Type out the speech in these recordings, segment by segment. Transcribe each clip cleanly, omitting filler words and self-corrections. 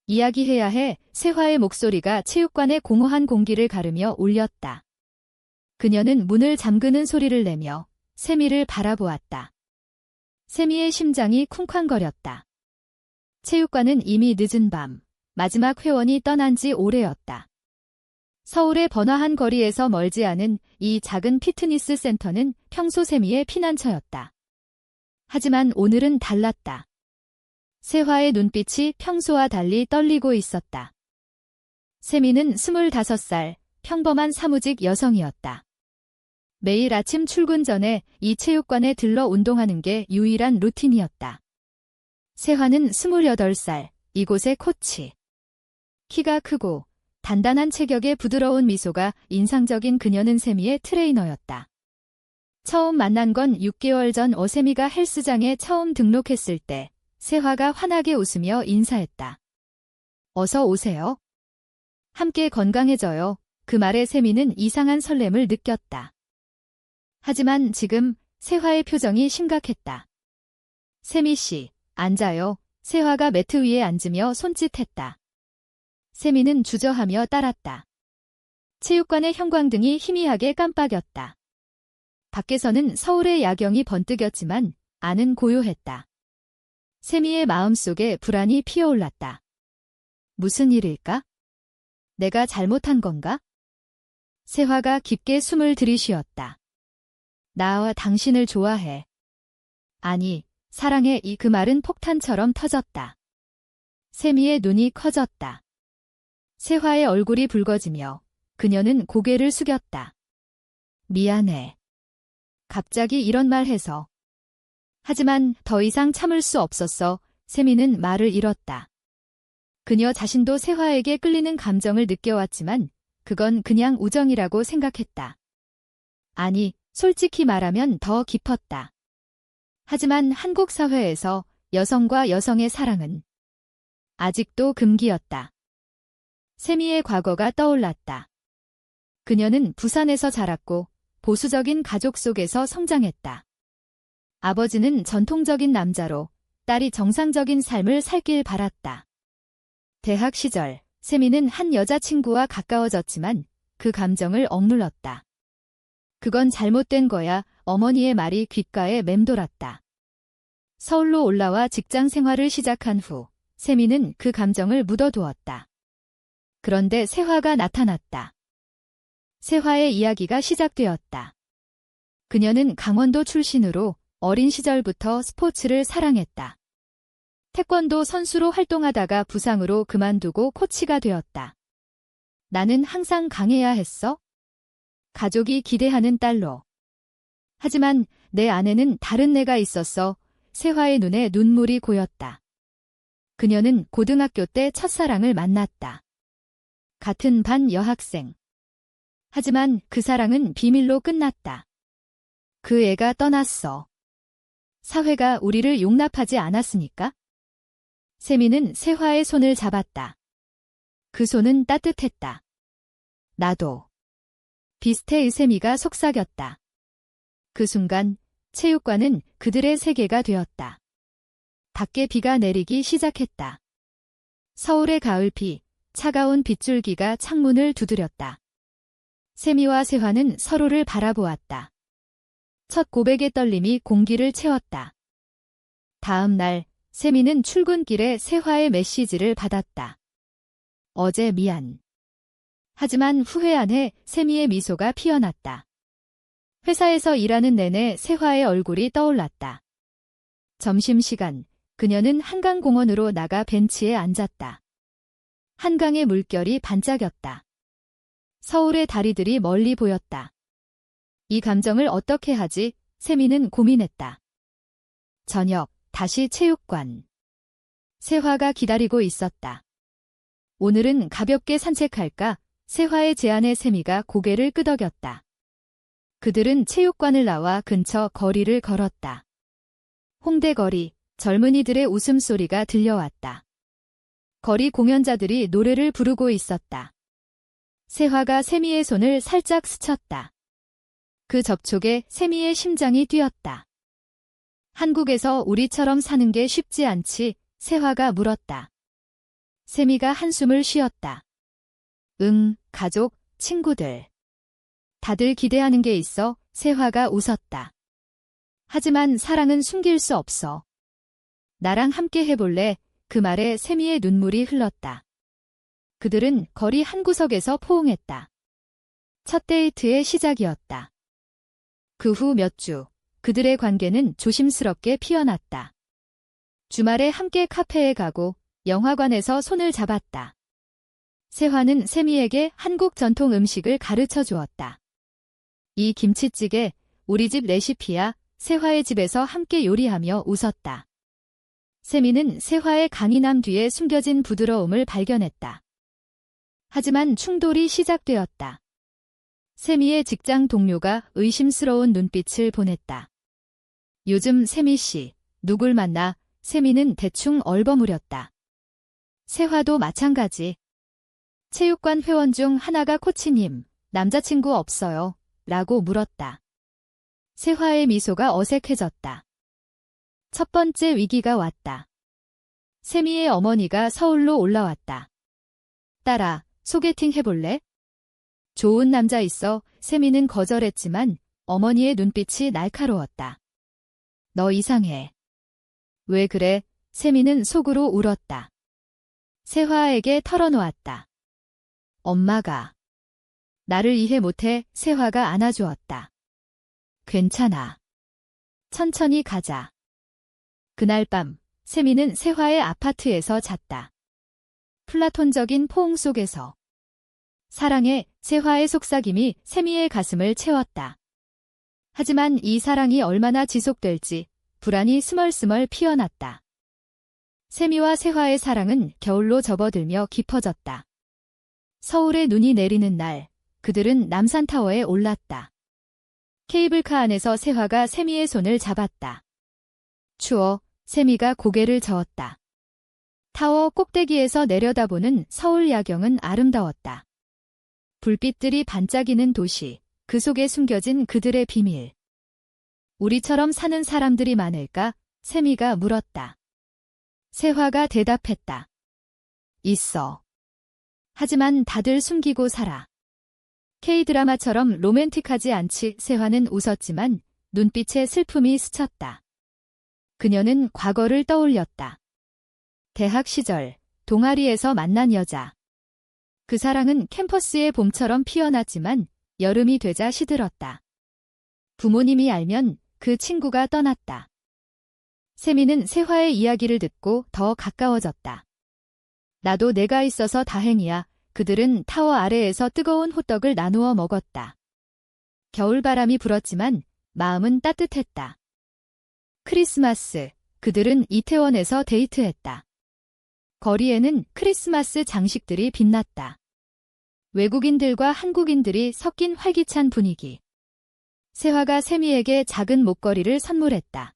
이야기해야 해. 세화의 목소리가 체육관의 공허한 공기를 가르며 울렸다. 그녀는 문을 잠그는 소리를 내며 세미를 바라보았다. 세미의 심장이 쿵쾅거렸다. 체육관은 이미 늦은 밤, 마지막 회원이 떠난 지 오래였다. 서울의 번화한 거리에서 멀지 않은 이 작은 피트니스 센터는 평소 세미의 피난처였다. 하지만 오늘은 달랐다. 세화의 눈빛이 평소와 달리 떨리고 있었다. 세미는 25살, 평범한 사무직 여성이었다. 매일 아침 출근 전에 이 체육관에 들러 운동하는 게 유일한 루틴이었다. 세화는 28살, 이곳의 코치. 키가 크고 단단한 체격에 부드러운 미소가 인상적인 그녀는 세미의 트레이너였다. 처음 만난 건 6개월 전 세미가 헬스장에 처음 등록했을 때 세화가 환하게 웃으며 인사했다. 어서 오세요. 함께 건강해져요. 그 말에 세미는 이상한 설렘을 느꼈다. 하지만 지금 세화의 표정이 심각했다. 세미 씨, 앉아요. 세화가 매트 위에 앉으며 손짓했다. 세미는 주저하며 따랐다. 체육관의 형광등이 희미하게 깜빡였다. 밖에서는 서울의 야경이 번뜩였지만 안은 고요했다. 세미의 마음속에 불안이 피어올랐다. 무슨 일일까? 내가 잘못한 건가? 세화가 깊게 숨을 들이쉬었다. 나와 당신을 좋아해. 아니, 사랑해. 그 말은 폭탄처럼 터졌다. 세미의 눈이 커졌다. 세화의 얼굴이 붉어지며 그녀는 고개를 숙였다. 미안해. 갑자기 이런 말 해서. 하지만 더 이상 참을 수 없었어. 세미는 말을 잃었다. 그녀 자신도 세화에게 끌리는 감정을 느껴왔지만 그건 그냥 우정이라고 생각했다. 아니, 솔직히 말하면 더 깊었다. 하지만 한국 사회에서 여성과 여성의 사랑은 아직도 금기였다. 세미의 과거가 떠올랐다. 그녀는 부산에서 자랐고 보수적인 가족 속에서 성장했다. 아버지는 전통적인 남자로 딸이 정상적인 삶을 살길 바랐다. 대학 시절 세미는 한 여자친구와 가까워졌지만 그 감정을 억눌렀다. 그건 잘못된 거야. 어머니의 말이 귓가에 맴돌았다. 서울로 올라와 직장 생활을 시작한 후 세미는 그 감정을 묻어두었다. 그런데 세화가 나타났다. 세화의 이야기가 시작되었다. 그녀는 강원도 출신으로 어린 시절부터 스포츠를 사랑했다. 태권도 선수로 활동하다가 부상으로 그만두고 코치가 되었다. 나는 항상 강해야 했어? 가족이 기대하는 딸로. 하지만 내 안에는 다른 내가 있었어. 세화의 눈에 눈물이 고였다. 그녀는 고등학교 때 첫사랑을 만났다. 같은 반 여학생. 하지만 그 사랑은 비밀로 끝났다. 그 애가 떠났어. 사회가 우리를 용납하지 않았으니까? 세미는 세화의 손을 잡았다. 그 손은 따뜻했다. 나도. 비슷해. 세미가 속삭였다. 그 순간 체육관은 그들의 세계가 되었다. 밖에 비가 내리기 시작했다. 서울의 가을비, 차가운 빗줄기가 창문을 두드렸다. 세미와 세화는 서로를 바라보았다. 첫 고백의 떨림이 공기를 채웠다. 다음 날 세미는 출근길에 세화의 메시지를 받았다. 어제 미안. 하지만 후회 안 해. 세미의 미소가 피어났다. 회사에서 일하는 내내 세화의 얼굴이 떠올랐다. 점심시간, 그녀는 한강공원으로 나가 벤치에 앉았다. 한강의 물결이 반짝였다. 서울의 다리들이 멀리 보였다. 이 감정을 어떻게 하지? 세미는 고민했다. 저녁, 다시 체육관. 세화가 기다리고 있었다. 오늘은 가볍게 산책할까? 세화의 제안에 세미가 고개를 끄덕였다. 그들은 체육관을 나와 근처 거리를 걸었다. 홍대거리, 젊은이들의 웃음소리가 들려왔다. 거리 공연자들이 노래를 부르고 있었다. 세화가 세미의 손을 살짝 스쳤다. 그 접촉에 세미의 심장이 뛰었다. 한국에서 우리처럼 사는 게 쉽지 않지? 세화가 물었다. 세미가 한숨을 쉬었다. 응, 가족, 친구들. 다들 기대하는 게 있어. 세화가 웃었다. 하지만 사랑은 숨길 수 없어. 나랑 함께 해볼래? 그 말에 세미의 눈물이 흘렀다. 그들은 거리 한 구석에서 포옹했다. 첫 데이트의 시작이었다. 그 후 몇 주, 그들의 관계는 조심스럽게 피어났다. 주말에 함께 카페에 가고 영화관에서 손을 잡았다. 세화는 세미에게 한국 전통 음식을 가르쳐 주었다. 이 김치찌개, 우리 집 레시피야. 세화의 집에서 함께 요리하며 웃었다. 세미는 세화의 강인함 뒤에 숨겨진 부드러움을 발견했다. 하지만 충돌이 시작되었다. 세미의 직장 동료가 의심스러운 눈빛을 보냈다. 요즘 세미 씨, 누굴 만나? 세미는 대충 얼버무렸다. 세화도 마찬가지. 체육관 회원 중 하나가 코치님, 남자친구 없어요? 라고 물었다. 세화의 미소가 어색해졌다. 첫 번째 위기가 왔다. 세미의 어머니가 서울로 올라왔다. 딸아, 소개팅 해볼래? 좋은 남자 있어. 세미는 거절했지만 어머니의 눈빛이 날카로웠다. 너 이상해. 왜 그래? 세미는 속으로 울었다. 세화에게 털어놓았다. 엄마가 나를 이해 못해. 세화가 안아주었다. 괜찮아. 천천히 가자. 그날 밤, 세미는 세화의 아파트에서 잤다. 플라톤적인 포옹 속에서. 사랑에 세화의 속삭임이 세미의 가슴을 채웠다. 하지만 이 사랑이 얼마나 지속될지 불안이 스멀스멀 피어났다. 세미와 세화의 사랑은 겨울로 접어들며 깊어졌다. 서울에 눈이 내리는 날, 그들은 남산타워에 올랐다. 케이블카 안에서 세화가 세미의 손을 잡았다. 추워. 세미가 고개를 저었다. 타워 꼭대기에서 내려다보는 서울 야경은 아름다웠다. 불빛들이 반짝이는 도시, 그 속에 숨겨진 그들의 비밀. 우리처럼 사는 사람들이 많을까? 세미가 물었다. 세화가 대답했다. 있어. 하지만 다들 숨기고 살아. K드라마처럼 로맨틱하지 않지. 세화는 웃었지만 눈빛에 슬픔이 스쳤다. 그녀는 과거를 떠올렸다. 대학 시절, 동아리에서 만난 여자. 그 사랑은 캠퍼스의 봄처럼 피어났지만 여름이 되자 시들었다. 부모님이 알면 그 친구가 떠났다. 세미는 세화의 이야기를 듣고 더 가까워졌다. 나도 내가 있어서 다행이야. 그들은 타워 아래에서 뜨거운 호떡을 나누어 먹었다. 겨울바람이 불었지만 마음은 따뜻했다. 크리스마스, 그들은 이태원에서 데이트했다. 거리에는 크리스마스 장식들이 빛났다. 외국인들과 한국인들이 섞인 활기찬 분위기. 세화가 세미에게 작은 목걸이를 선물했다.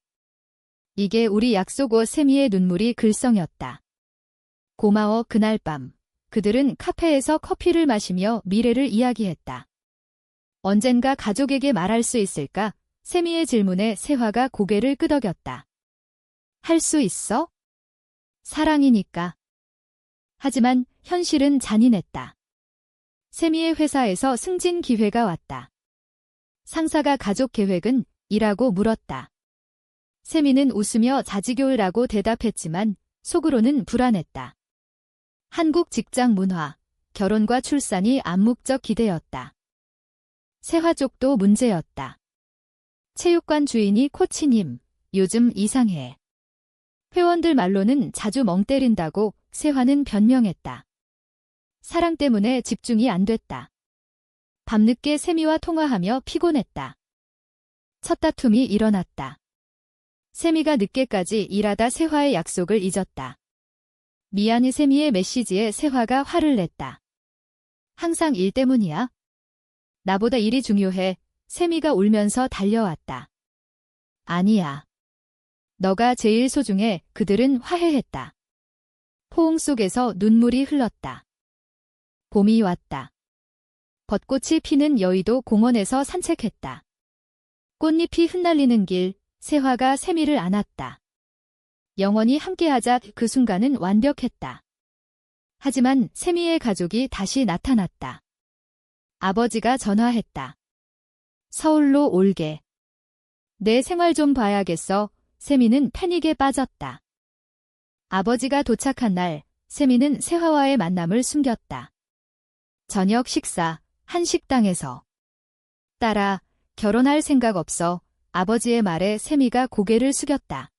이게 우리 약속오. 세미의 눈물이 글썽였다. 고마워. 그날 밤, 그들은 카페에서 커피를 마시며 미래를 이야기했다. 언젠가 가족에게 말할 수 있을까? 세미의 질문에 세화가 고개를 끄덕였다. 할 수 있어? 사랑이니까. 하지만 현실은 잔인했다. 세미의 회사에서 승진 기회가 왔다. 상사가 가족 계획은? 이라고 물었다. 세미는 웃으며 자지교라고 대답했지만 속으로는 불안했다. 한국 직장 문화, 결혼과 출산이 암묵적 기대였다. 세화 쪽도 문제였다. 체육관 주인이 코치님, 요즘 이상해. 회원들 말로는 자주 멍 때린다고. 세화는 변명했다. 사랑 때문에 집중이 안 됐다. 밤늦게 세미와 통화하며 피곤했다. 첫 다툼이 일어났다. 세미가 늦게까지 일하다 세화의 약속을 잊었다. 미안해. 세미의 메시지에 세화가 화를 냈다. 항상 일 때문이야? 나보다 일이 중요해. 세미가 울면서 달려왔다. 아니야. 너가 제일 소중해. 그들은 화해했다. 포옹 속에서 눈물이 흘렀다. 봄이 왔다. 벚꽃이 피는 여의도 공원에서 산책했다. 꽃잎이 흩날리는 길, 세화가 세미를 안았다. 영원히 함께하자. 그 순간은 완벽했다. 하지만 세미의 가족이 다시 나타났다. 아버지가 전화했다. 서울로 올게. 내 생활 좀 봐야겠어. 세미는 패닉에 빠졌다. 아버지가 도착한 날, 세미는 세화와의 만남을 숨겼다. 저녁 식사, 한 식당에서. 딸아, 결혼할 생각 없어. 아버지의 말에 세미가 고개를 숙였다.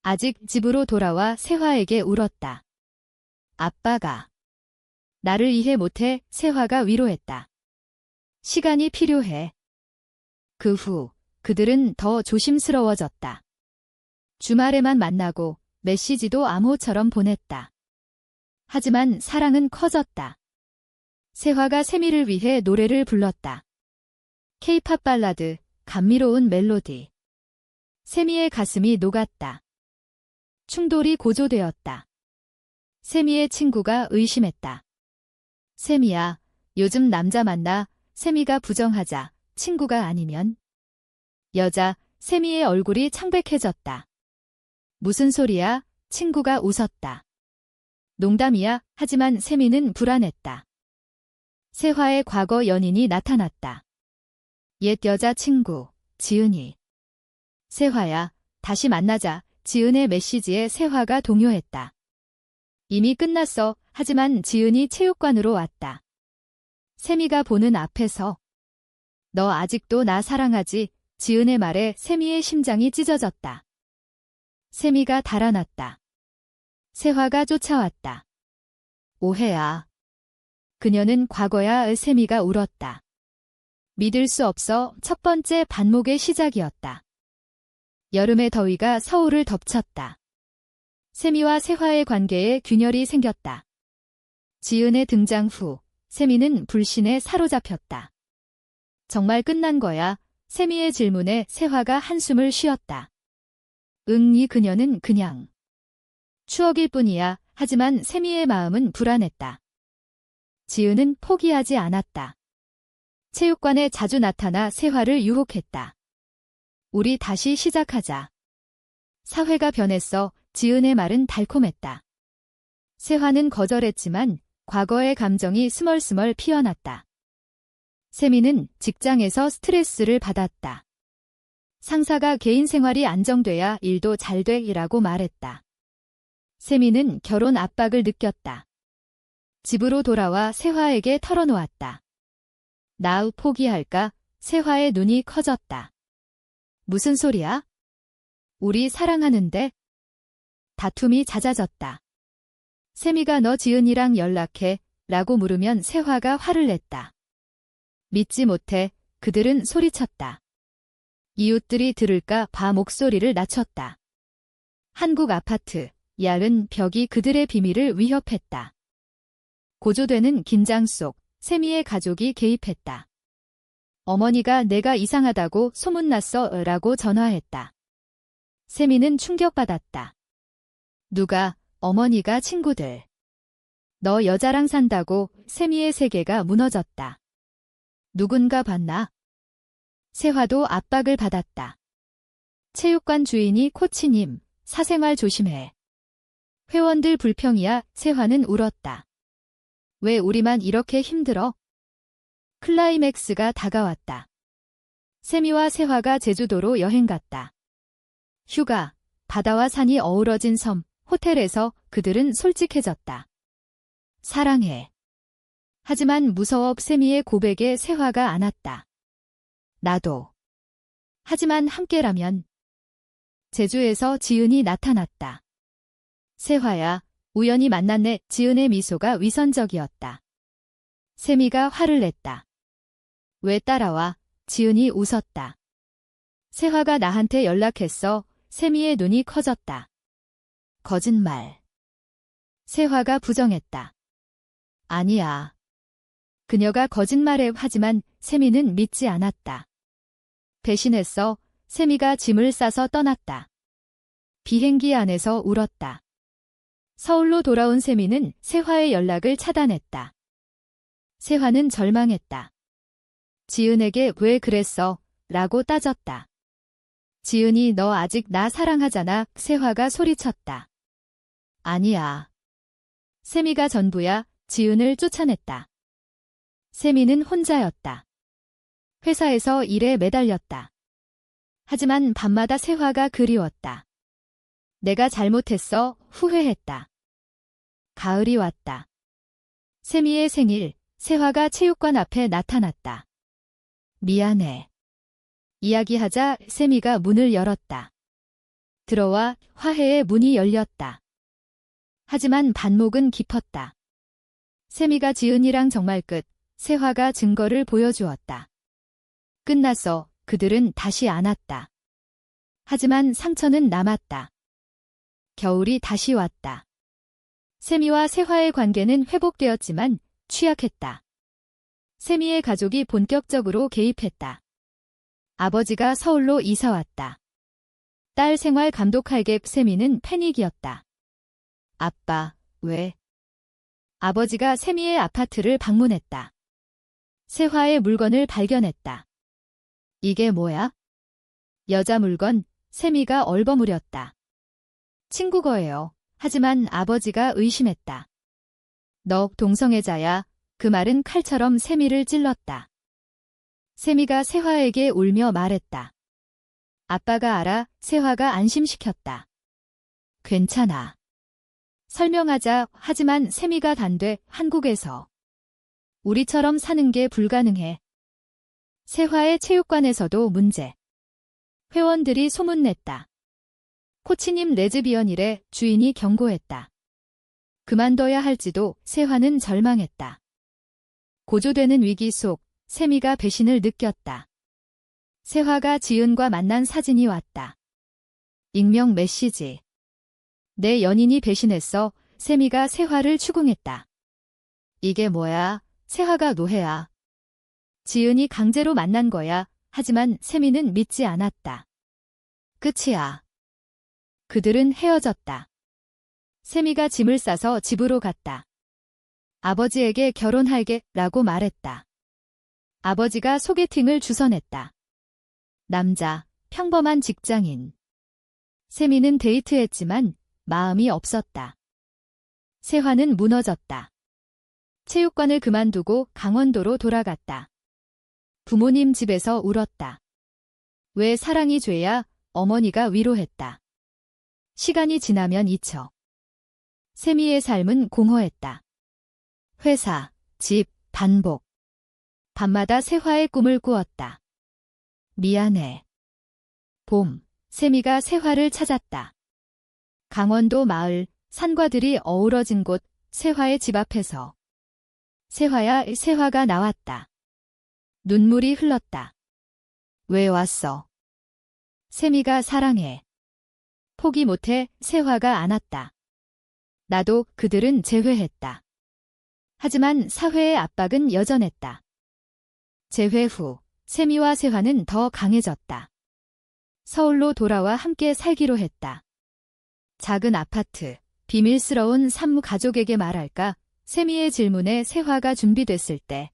아직 집으로 돌아와 세화에게 울었다. 아빠가 나를 이해 못해. 세화가 위로했다. 시간이 필요해. 그 후 그들은 더 조심스러워졌다. 주말에만 만나고 메시지도 암호처럼 보냈다. 하지만 사랑은 커졌다. 세화가 세미를 위해 노래를 불렀다. 케이팝 발라드, 감미로운 멜로디. 세미의 가슴이 녹았다. 충돌이 고조되었다. 세미의 친구가 의심했다. 세미야, 요즘 남자 만나. 세미가 부정하자. 친구가 아니면? 여자, 세미의 얼굴이 창백해졌다. 무슨 소리야? 친구가 웃었다. 농담이야. 하지만 세미는 불안했다. 세화의 과거 연인이 나타났다. 옛 여자친구, 지은이. 세화야, 다시 만나자. 지은의 메시지에 세화가 동요했다. 이미 끝났어. 하지만 지은이 체육관으로 왔다. 세미가 보는 앞에서. 너 아직도 나 사랑하지? 지은의 말에 세미의 심장이 찢어졌다. 세미가 달아났다. 세화가 쫓아왔다. 오해야. 그녀는 과거야. 세미가 울었다. 믿을 수 없어. 첫 번째 반목의 시작이었다. 여름의 더위가 서울을 덮쳤다. 세미와 세화의 관계에 균열이 생겼다. 지은의 등장 후 세미는 불신에 사로잡혔다. 정말 끝난 거야? 세미의 질문에 세화가 한숨을 쉬었다. 이 그녀는 그냥 추억일 뿐이야. 하지만 세미의 마음은 불안했다. 지은은 포기하지 않았다. 체육관에 자주 나타나 세화를 유혹했다. 우리 다시 시작하자. 사회가 변했어. 지은의 말은 달콤했다. 세화는 거절했지만 과거의 감정이 스멀스멀 피어났다. 세미는 직장에서 스트레스를 받았다. 상사가 개인 생활이 안정돼야 일도 잘 돼라고 말했다. 세미는 결혼 압박을 느꼈다. 집으로 돌아와 세화에게 털어놓았다. 나 포기할까? 세화의 눈이 커졌다. 무슨 소리야? 우리 사랑하는데? 다툼이 잦아졌다. 세미가 너 지은이랑 연락해? 라고 물으면 세화가 화를 냈다. 믿지 못해. 그들은 소리쳤다. 이웃들이 들을까 봐 목소리를 낮췄다. 한국 아파트, 얇은 벽이 그들의 비밀을 위협했다. 고조되는 긴장 속 세미의 가족이 개입했다. 어머니가 내가 이상하다고 소문났어 라고 전화했다. 세미는 충격받았다. 누가? 어머니가 친구들. 너 여자랑 산다고. 세미의 세계가 무너졌다. 누군가 봤나? 세화도 압박을 받았다. 체육관 주인이 코치님, 사생활 조심해. 회원들 불평이야. 세화는 울었다. 왜 우리만 이렇게 힘들어? 클라이맥스가 다가왔다. 세미와 세화가 제주도로 여행 갔다. 휴가, 바다와 산이 어우러진 섬, 호텔에서 그들은 솔직해졌다. 사랑해. 하지만 무서워. 세미의 고백에 세화가 안았다. 나도. 하지만 함께라면. 제주에서 지은이 나타났다. 세화야, 우연히 만났네. 지은의 미소가 위선적이었다. 세미가 화를 냈다. 왜 따라와? 지은이 웃었다. 세화가 나한테 연락했어. 세미의 눈이 커졌다. 거짓말. 세화가 부정했다. 아니야. 그녀가 거짓말해. 하지만 세미는 믿지 않았다. 배신했어. 세미가 짐을 싸서 떠났다. 비행기 안에서 울었다. 서울로 돌아온 세미는 세화의 연락을 차단했다. 세화는 절망했다. 지은에게 왜 그랬어? 라고 따졌다. 지은이 너 아직 나 사랑하잖아. 세화가 소리쳤다. 아니야. 세미가 전부야. 지은을 쫓아냈다. 세미는 혼자였다. 회사에서 일에 매달렸다. 하지만 밤마다 세화가 그리웠다. 내가 잘못했어. 후회했다. 가을이 왔다. 세미의 생일. 세화가 체육관 앞에 나타났다. 미안해. 이야기하자 세미가 문을 열었다. 들어와. 화해의 문이 열렸다. 하지만 반목은 깊었다. 세미가 지은이랑 정말 끝. 세화가 증거를 보여주었다. 끝났어. 그들은 다시 안 왔다. 하지만 상처는 남았다. 겨울이 다시 왔다. 세미와 세화의 관계는 회복되었지만 취약했다. 세미의 가족이 본격적으로 개입했다. 아버지가 서울로 이사왔다. 딸 생활 감독할 갭. 세미는 패닉이었다. 아빠, 왜? 아버지가 세미의 아파트를 방문했다. 세화의 물건을 발견했다. 이게 뭐야? 여자 물건. 세미가 얼버무렸다. 친구 거예요. 하지만 아버지가 의심했다. 너 동성애자야. 그 말은 칼처럼 세미를 찔렀다. 세미가 세화에게 울며 말했다. 아빠가 알아. 세화가 안심시켰다. 괜찮아. 설명하자. 하지만 세미가 단대. 한국에서 우리처럼 사는 게 불가능해. 세화의 체육관에서도 문제. 회원들이 소문냈다. 코치님 레즈비언이래. 주인이 경고했다. 그만둬야 할지도. 세화는 절망했다. 고조되는 위기 속 세미가 배신을 느꼈다. 세화가 지은과 만난 사진이 왔다. 익명 메시지. 내 연인이 배신했어. 세미가 세화를 추궁했다. 이게 뭐야? 세화가 노해야. 지은이 강제로 만난 거야. 하지만 세미는 믿지 않았다. 끝이야. 그들은 헤어졌다. 세미가 짐을 싸서 집으로 갔다. 아버지에게 결혼할게 라고 말했다. 아버지가 소개팅을 주선했다. 남자, 평범한 직장인. 세미는 데이트했지만 마음이 없었다. 세화는 무너졌다. 체육관을 그만두고 강원도로 돌아갔다. 부모님 집에서 울었다. 왜 사랑이 죄야? 어머니가 위로했다. 시간이 지나면 잊혀. 세미의 삶은 공허했다. 회사, 집, 반복. 밤마다 세화의 꿈을 꾸었다. 미안해. 봄, 세미가 세화를 찾았다. 강원도 마을, 산과들이 어우러진 곳, 세화의 집 앞에서. 세화야. 세화가 나왔다. 눈물이 흘렀다. 왜 왔어? 세미가 사랑해. 포기 못해. 세화가 안았다. 나도. 그들은 재회했다. 하지만 사회의 압박은 여전했다. 재회 후 세미와 세화는 더 강해졌다. 서울로 돌아와 함께 살기로 했다. 작은 아파트, 비밀스러운 삶. 가족에게 말할까? 세미의 질문에 세화가 준비됐을 때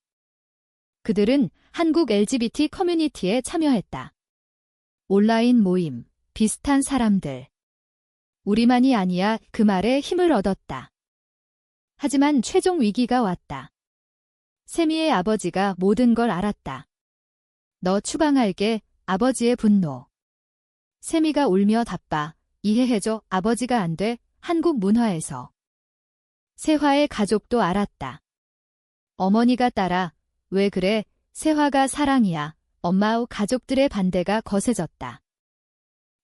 그들은 한국 LGBT 커뮤니티에 참여했다. 온라인 모임, 비슷한 사람들. 우리만이 아니야. 그 말에 힘을 얻었다. 하지만 최종 위기가 왔다. 세미의 아버지가 모든 걸 알았다. 너 추방할게. 아버지의 분노. 세미가 울며 답봐. 이해해줘. 아버지가 안 돼. 한국 문화에서. 세화의 가족도 알았다. 어머니가 따라. 왜 그래? 세화가 사랑이야. 엄마와 가족들의 반대가 거세졌다.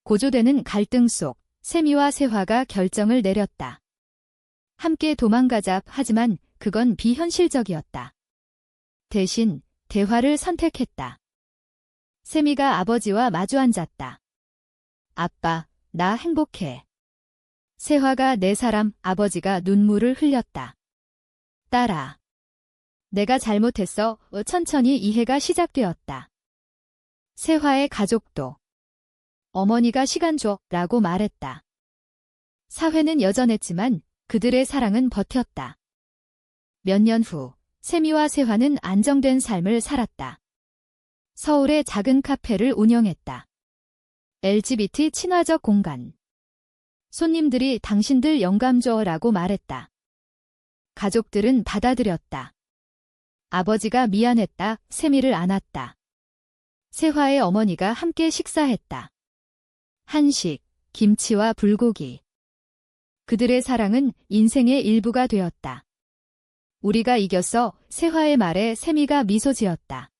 고조되는 갈등 속 세미와 세화가 결정을 내렸다. 함께 도망가자. 하지만 그건 비현실적이었다. 대신 대화를 선택했다. 세미가 아버지와 마주 앉았다. 아빠, 나 행복해. 세화가 내 사람. 아버지가 눈물을 흘렸다. 딸아. 내가 잘못했어. 천천히 이해가 시작되었다. 세화의 가족도. 어머니가 시간 줘 라고 말했다. 사회는 여전했지만 그들의 사랑은 버텼다. 몇 년 후 세미와 세화는 안정된 삶을 살았다. 서울의 작은 카페를 운영했다. LGBT 친화적 공간. 손님들이 당신들 영감 줘라고 말했다. 가족들은 받아들였다. 아버지가 미안했다. 세미를 안았다. 세화의 어머니가 함께 식사했다. 한식, 김치와 불고기. 그들의 사랑은 인생의 일부가 되었다. 우리가 이겼어. 세화의 말에 세미가 미소 지었다.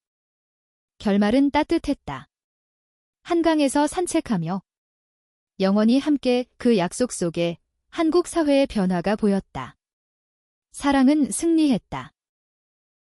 결말은 따뜻했다. 한강에서 산책하며 영원히 함께 그 약속 속에 한국 사회의 변화가 보였다. 사랑은 승리했다.